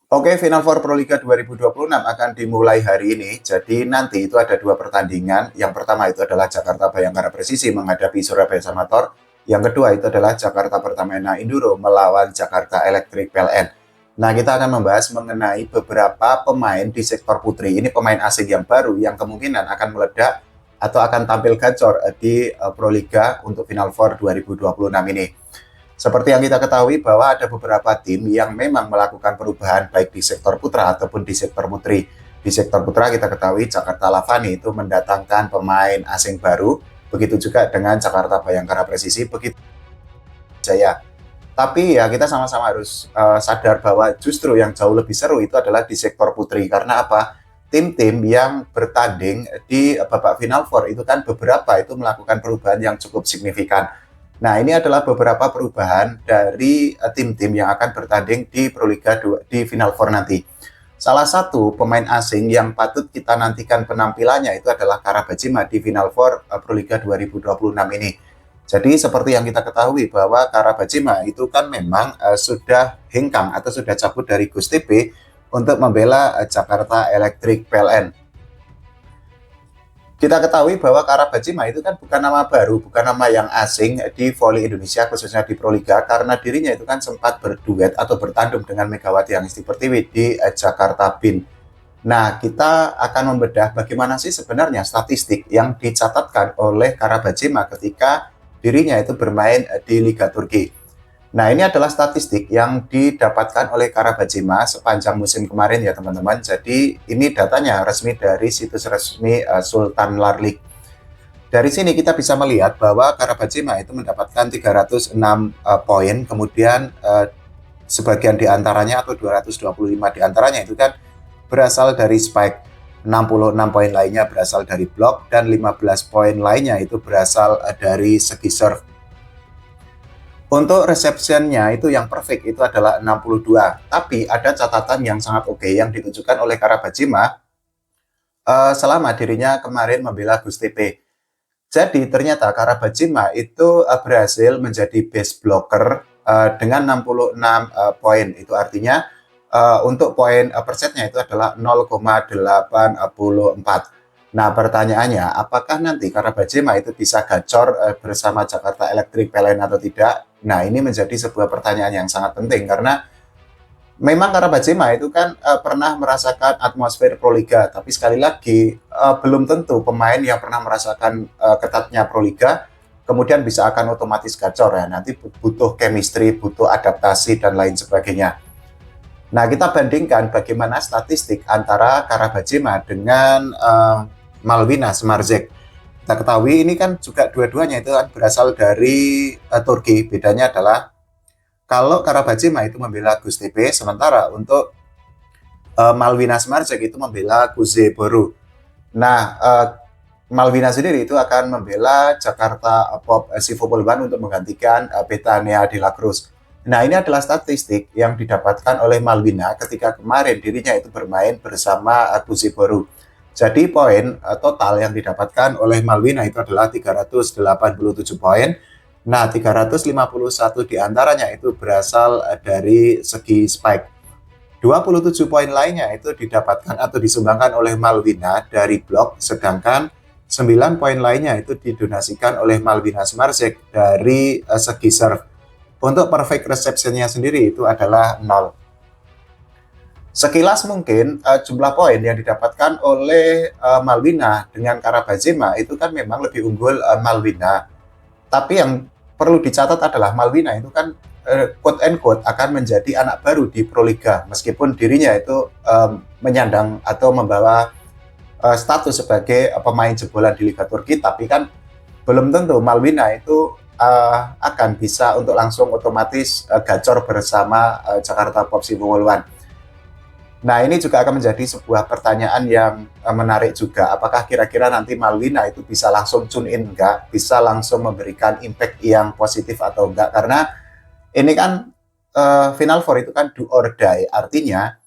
Oke, Final Four Proliga 2026 akan dimulai hari ini. Jadi nanti itu ada dua pertandingan. Yang pertama itu adalah Jakarta Bayangkara Presisi menghadapi Surabaya Samator. Yang kedua itu adalah Jakarta Pertamina Induro melawan Jakarta Electric PLN. Nah, kita akan membahas mengenai beberapa pemain di sektor putri. Ini pemain asing yang baru yang kemungkinan akan meledak atau akan tampil gacor di Proliga untuk Final Four 2026 ini. Seperti yang kita ketahui bahwa ada beberapa tim yang memang melakukan perubahan baik di sektor putra ataupun di sektor putri. Di sektor putra kita ketahui Jakarta Lavani itu mendatangkan pemain asing baru, begitu juga dengan Jakarta Bayangkara Presisi, begitu Jaya. Tapi ya kita sama-sama harus sadar bahwa justru yang jauh lebih seru itu adalah di sektor putri. Karena apa? Tim-tim yang bertanding di babak final four itu kan beberapa itu melakukan perubahan yang cukup signifikan. Nah, ini adalah beberapa perubahan dari tim-tim yang akan bertanding di Proliga 2, di Final Four nanti. Salah satu pemain asing yang patut kita nantikan penampilannya itu adalah Karabajima di Final Four Proliga 2026 ini. Jadi seperti yang kita ketahui bahwa Karabajima itu kan memang sudah hengkang atau sudah cabut dari Gusti P untuk membela Jakarta Electric PLN. Kita ketahui bahwa Karabajima itu kan bukan nama baru, bukan nama yang asing di voli Indonesia, khususnya di Proliga, karena dirinya itu kan sempat berduet atau bertandem dengan Megawati Angesti Pertiwi di Jakarta BIN. Nah, kita akan membedah bagaimana sih sebenarnya statistik yang dicatatkan oleh Karabajima ketika dirinya itu bermain di Liga Turki. Nah, ini adalah statistik yang didapatkan oleh Karabajima sepanjang musim kemarin ya teman-teman. Jadi ini datanya resmi dari situs resmi Sultan Larlik. Dari sini kita bisa melihat bahwa Karabajima itu mendapatkan 306 poin, kemudian sebagian diantaranya atau 225 diantaranya itu kan berasal dari spike. 66 poin lainnya berasal dari blok dan 15 poin lainnya itu berasal dari segi serve. Untuk receptionnya itu yang perfect itu adalah 62. Tapi ada catatan yang sangat oke yang ditunjukkan oleh Karabajima selama dirinya kemarin membela Gusti P. Jadi ternyata Karabajima itu berhasil menjadi best blocker dengan 66 poin. Itu artinya untuk poin per setnya itu adalah 0,84. Nah, pertanyaannya, apakah nanti Karabajima itu bisa gacor bersama Jakarta Electric PLN atau tidak? Nah, ini menjadi sebuah pertanyaan yang sangat penting karena memang Karabajima itu kan pernah merasakan atmosfer Proliga, tapi sekali lagi belum tentu pemain yang pernah merasakan ketatnya Proliga kemudian bisa akan otomatis gacor ya. Nanti butuh chemistry, butuh adaptasi dan lain sebagainya. Nah, kita bandingkan bagaimana statistik antara Karabajima dengan Malwina Smarzek. Kita ketahui ini kan juga dua-duanya itu kan berasal dari Turki. Bedanya adalah kalau Karabajima itu membela Gusti P, sementara untuk Malwina Smarzek itu membela Kuzeyboru. Nah, Malwina sendiri itu akan membela Jakarta Pop Sivopolban untuk menggantikan Betania de la Cruz. Nah, ini adalah statistik yang didapatkan oleh Malwina ketika kemarin dirinya itu bermain bersama Kuzeyboru. Jadi poin total yang didapatkan oleh Malwina itu adalah 387 poin. Nah, 351 diantaranya itu berasal dari segi spike. 27 poin lainnya itu didapatkan atau disumbangkan oleh Malwina dari blok, sedangkan 9 poin lainnya itu didonasikan oleh Malwina Smarzek dari segi serve. Untuk perfect reception-nya sendiri itu adalah 0. Sekilas mungkin jumlah poin yang didapatkan oleh Malwina dengan Karabajima itu kan memang lebih unggul Malwina. Tapi yang perlu dicatat adalah Malwina itu kan quote and quote akan menjadi anak baru di Proliga meskipun dirinya itu menyandang atau membawa status sebagai pemain jebolan di Liga Turki, tapi kan belum tentu Malwina itu akan bisa untuk langsung otomatis gacor bersama Jakarta Pop Sivopolban. Nah, ini juga akan menjadi sebuah pertanyaan yang menarik juga. Apakah kira-kira nanti Malwina itu bisa langsung tune in enggak? Bisa langsung memberikan impact yang positif atau enggak? Karena ini kan Final Four itu kan do or die. Artinya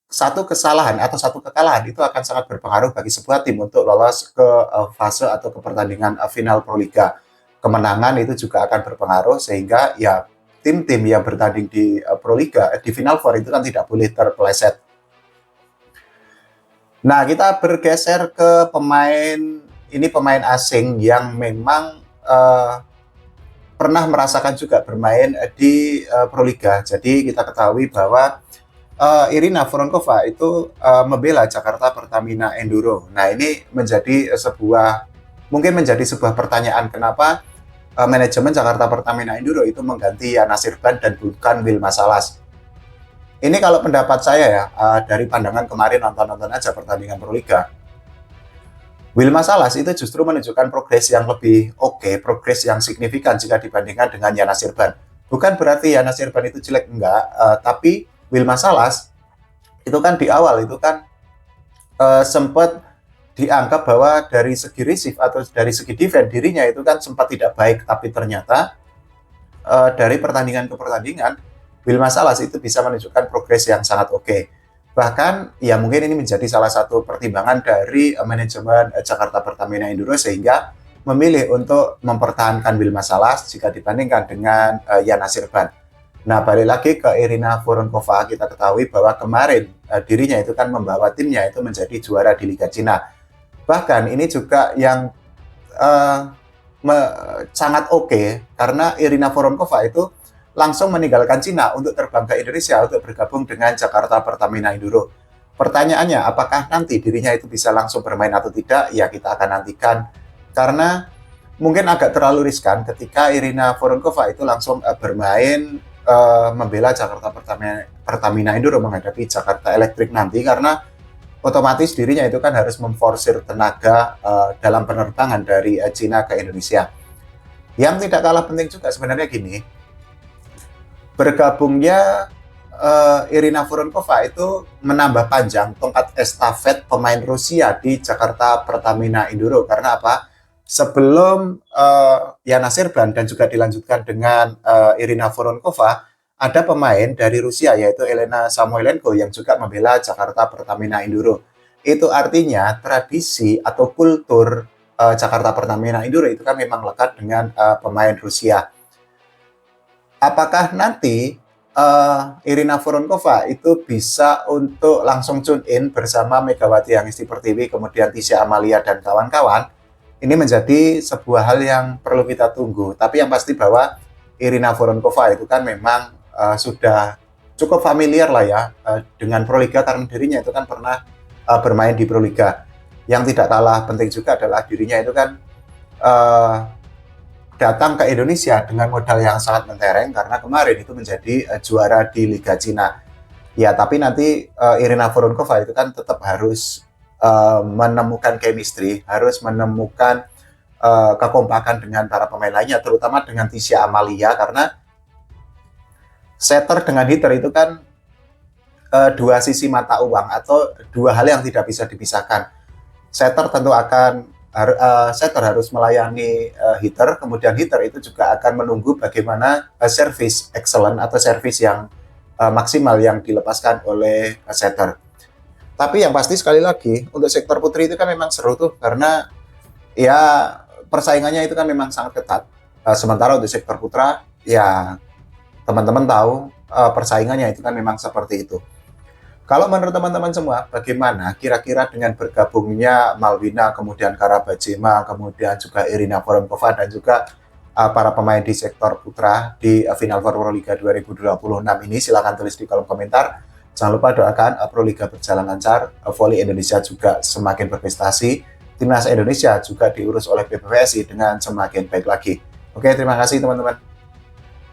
satu kesalahan atau satu kekalahan itu akan sangat berpengaruh bagi sebuah tim untuk lolos ke fase atau ke pertandingan final Proliga. Kemenangan itu juga akan berpengaruh sehingga ya tim-tim yang bertanding di Proliga di Final Four itu kan tidak boleh terpeleset. Nah, kita bergeser ke pemain asing yang memang pernah merasakan juga bermain di Proliga. Jadi kita ketahui bahwa Irina Voronkova itu membela Jakarta Pertamina Enduro. Nah, ini mungkin menjadi sebuah pertanyaan kenapa manajemen Jakarta Pertamina Enduro itu mengganti Yana Sirban dan bukan Wilma Salas. Ini kalau pendapat saya ya, dari pandangan kemarin nonton aja pertandingan Proliga, Wilma Salas itu justru menunjukkan progres yang lebih oke, progres yang signifikan jika dibandingkan dengan Yana Sirban. Bukan berarti Yana Sirban itu jelek, enggak, tapi Wilma Salas itu kan di awal itu kan sempat dianggap bahwa dari segi receive atau dari segi defense dirinya itu kan sempat tidak baik, tapi ternyata dari pertandingan ke pertandingan Wilma Salas itu bisa menunjukkan progres yang sangat oke. Bahkan ya mungkin ini menjadi salah satu pertimbangan dari manajemen Jakarta Pertamina Enduro sehingga memilih untuk mempertahankan Wilma Salas jika dibandingkan dengan Yana Sirban. Nah, balik lagi ke Irina Voronkova, kita ketahui bahwa kemarin dirinya itu kan membawa timnya itu menjadi juara di Liga Cina. Bahkan ini juga yang sangat oke karena Irina Voronkova itu langsung meninggalkan Cina untuk terbang ke Indonesia untuk bergabung dengan Jakarta Pertamina Enduro. Pertanyaannya, apakah nanti dirinya itu bisa langsung bermain atau tidak? Ya, kita akan nantikan. Karena mungkin agak terlalu riskan ketika Irina Voronkova itu langsung bermain membela Jakarta Pertamina Enduro menghadapi Jakarta Electric nanti, karena otomatis dirinya itu kan harus memforsir tenaga dalam penerbangan dari Cina ke Indonesia. Yang tidak kalah penting juga sebenarnya gini, bergabungnya Irina Voronkova itu menambah panjang tongkat estafet pemain Rusia di Jakarta Pertamina Enduro. Karena apa? Sebelum Yana Sirban dan juga dilanjutkan dengan Irina Voronkova, ada pemain dari Rusia yaitu Elena Samoilenko yang juga membela Jakarta Pertamina Enduro. Itu artinya tradisi atau kultur Jakarta Pertamina Enduro itu kan memang lekat dengan pemain Rusia. Apakah nanti Irina Voronkova itu bisa untuk langsung tune in bersama Megawati Hangesti Pertiwi, kemudian Tisha Amalia dan kawan-kawan? Ini menjadi sebuah hal yang perlu kita tunggu. Tapi yang pasti bahwa Irina Voronkova itu kan memang sudah cukup familiar lah ya dengan Proliga, karena dirinya itu kan pernah bermain di Proliga. Yang tidak kalah penting juga adalah dirinya itu kan datang ke Indonesia dengan modal yang sangat mentereng karena kemarin itu menjadi juara di Liga Cina. Ya, tapi nanti Irina Voronkova itu kan tetap harus menemukan chemistry, harus menemukan kekompakan dengan para pemain lainnya, terutama dengan Tisha Amalia, karena setter dengan hitter itu kan dua sisi mata uang atau dua hal yang tidak bisa dipisahkan. Setter tentu akan setter harus melayani hitter, kemudian hitter itu juga akan menunggu bagaimana service excellent atau service yang maksimal yang dilepaskan oleh setter. Tapi yang pasti sekali lagi untuk sektor putri itu kan memang seru tuh, karena ya persaingannya itu kan memang sangat ketat. Sementara untuk sektor putra ya teman-teman tahu persaingannya itu kan memang seperti itu. Kalau menurut teman-teman semua, bagaimana kira-kira dengan bergabungnya Malwina, kemudian Karabajema, kemudian juga Irina Voronkova dan juga para pemain di sektor putra di Final Four Proliga 2026 ini? Silahkan tulis di kolom komentar. Jangan lupa doakan Proliga berjalan lancar, voli Indonesia juga semakin berprestasi, timnas Indonesia juga diurus oleh PBVSI dengan semakin baik lagi. Oke, terima kasih teman-teman.